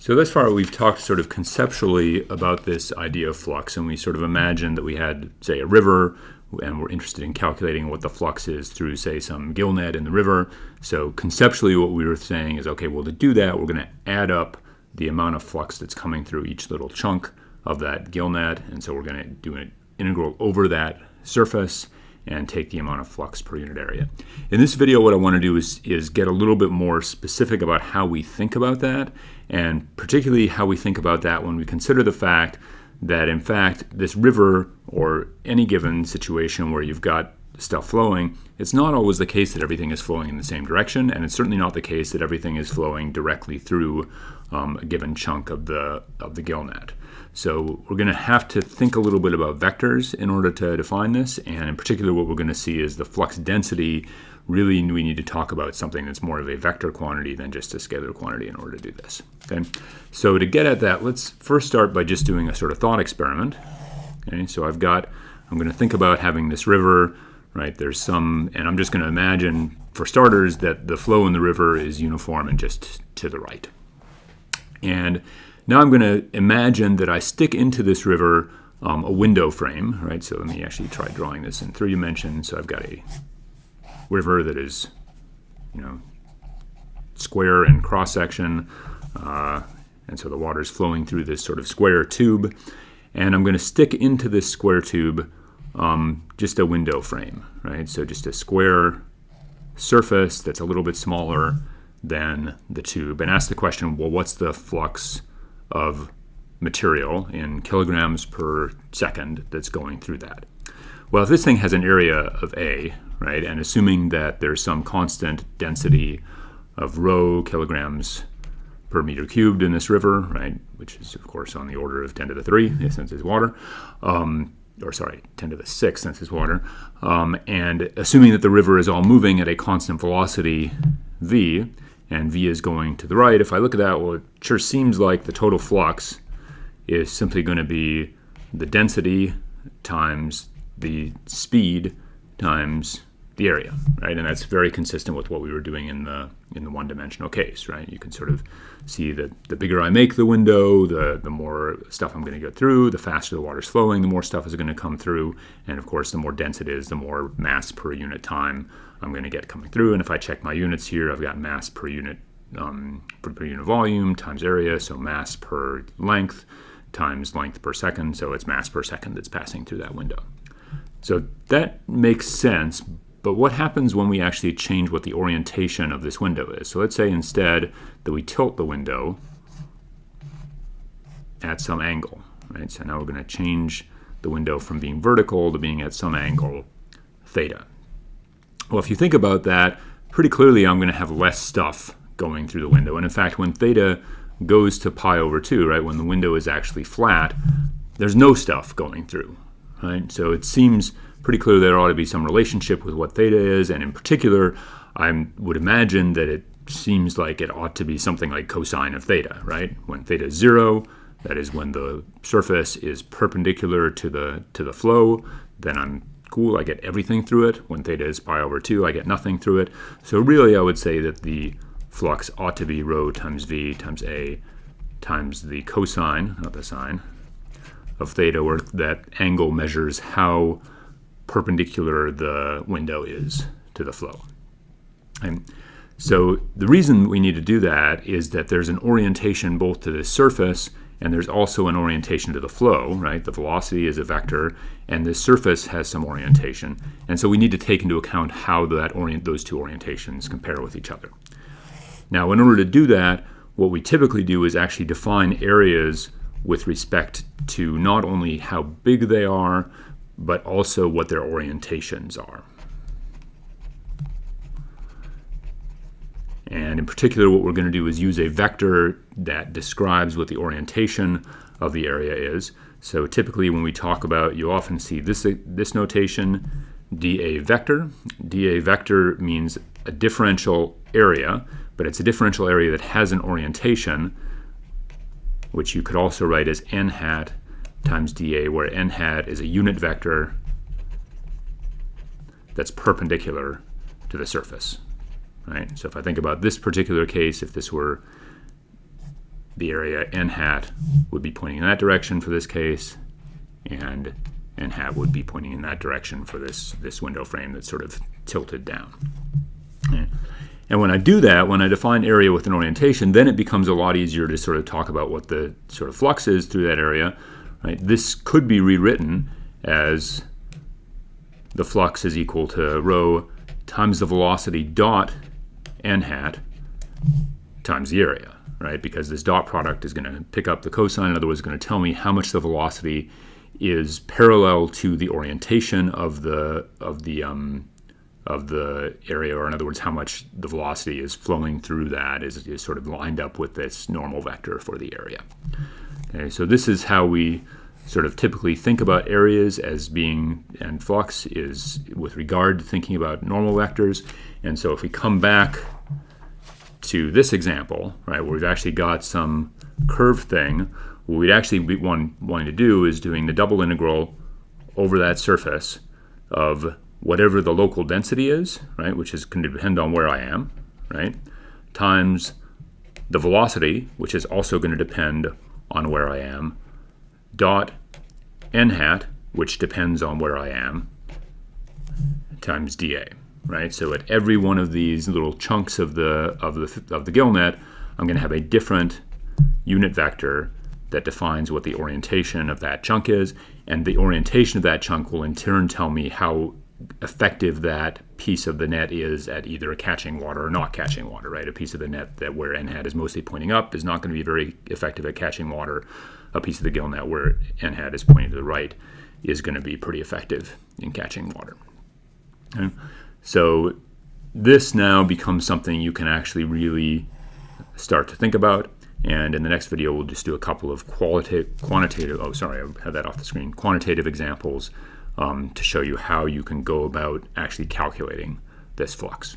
So thus far we've talked sort of conceptually about this idea of flux, and we sort of imagined that we had, say, a river, and we're interested in calculating what the flux is through, say, some gill net in the river. So conceptually what we were saying is, okay, well, to do that, we're going to add up the amount of flux that's coming through each little chunk of that gill net, and so we're going to do an integral over that surface and take the amount of flux per unit area. In this video, what I want to do is get a little bit more specific about how we think about that, and particularly how we think about that when we consider the fact that, in fact, this river, or any given situation where you've got stuff flowing, it's not always the case that everything is flowing in the same direction, and it's certainly not the case that everything is flowing directly through a given chunk of the gill net. So we're going to have to think a little bit about vectors in order to define this, and in particular what we're going to see is the flux density. Really, we need to talk about something that's more of a vector quantity than just a scalar quantity in order to do this. Okay? So to get at that, let's first start by just doing a sort of thought experiment. Okay? So I'm going to think about having this river, right? There's some, and I'm just going to imagine, for starters, that the flow in the river is uniform and just to the right. And now I'm going to imagine that I stick into this river a window frame, right? So let me actually try drawing this in 3 dimensions. So I've got a river that is, square in cross section, and so the water is flowing through this sort of square tube, and I'm going to stick into this square tube just a window frame, right? So just a square surface that's a little bit smaller than the tube, and ask the question, well, what's the flux of material in kilograms per second that's going through that? Well, if this thing has an area of A, right, and assuming that there's some constant density of rho kilograms per meter cubed in this river, right, which is, of course, on the order of 10 to the 3 since it's water, 10 to the 6 since it's water, and assuming that the river is all moving at a constant velocity v, and v is going to the right, if I look at that, well, it sure seems like the total flux is simply going to be the density times the speed times the area, right? And that's very consistent with what we were doing in the one-dimensional case, right? You can sort of see that the bigger I make the window, the more stuff I'm going to get through, the faster the water's flowing, the more stuff is going to come through, and of course, the more dense it is, the more mass per unit time I'm going to get coming through. And if I check my units here, I've got mass per unit volume times area, so mass per length times length per second, so it's mass per second that's passing through that window. So that makes sense, but what happens when we actually change what the orientation of this window is? So let's say instead that we tilt the window at some angle, right? So now we're going to change the window from being vertical to being at some angle theta. Well, if you think about that, pretty clearly I'm going to have less stuff going through the window. And in fact, when theta goes to pi over 2, right, when the window is actually flat, there's no stuff going through, right? So it seems pretty clear there ought to be some relationship with what theta is, and in particular, I would imagine that it seems like it ought to be something like cosine of theta, right? When theta is 0, that is when the surface is perpendicular to the flow, then I'm cool, I get everything through it. When theta is pi over 2, I get nothing through it. So really, I would say that the flux ought to be rho times v times a times the cosine, not the sine, of theta, where that angle measures how perpendicular the window is to the flow. And so the reason we need to do that is that there's an orientation both to the surface and there's also an orientation to the flow, right? The velocity is a vector and the surface has some orientation. And so we need to take into account how those two orientations compare with each other. Now, in order to do that, what we typically do is actually define areas with respect to not only how big they are, but also what their orientations are. And in particular, what we're going to do is use a vector that describes what the orientation of the area is. So typically when we talk about, you often see this notation, dA vector. dA vector means a differential area, but it's a differential area that has an orientation, which you could also write as n hat times dA, where n hat is a unit vector that's perpendicular to the surface. Right? So if I think about this particular case, if this were the area n hat would be pointing in that direction for this case, and n hat would be pointing in that direction for this window frame that's sort of tilted down. And when I do that, when I define area with an orientation, then it becomes a lot easier to sort of talk about what the sort of flux is through that area. Right? This could be rewritten as the flux is equal to rho times the velocity dot n hat times the area, right? Because this dot product is going to pick up the cosine. In other words, it's going to tell me how much the velocity is parallel to the orientation of the area, or in other words, how much the velocity is flowing through that is sort of lined up with this normal vector for the area. Okay, so this is how we sort of typically think about areas as being, and flux is with regard to thinking about normal vectors. And so if we come back to this example, right, where we've actually got some curved thing, what we'd actually be wanting to do is doing the double integral over that surface of whatever the local density is, right, which is going to depend on where I am, right, times the velocity, which is also going to depend on where I am, dot n hat, which depends on where I am, times dA, right? So at every one of these little chunks of the gill net, I'm going to have a different unit vector that defines what the orientation of that chunk is, and the orientation of that chunk will in turn tell me how effective that piece of the net is at either catching water or not catching water, right? A piece of the net that where n hat is mostly pointing up is not going to be very effective at catching water. A piece of the gill net where n hat is pointing to the right is going to be pretty effective in catching water. Okay? So this now becomes something you can actually really start to think about. And in the next video, we'll just do a couple of quantitative examples to show you how you can go about actually calculating this flux.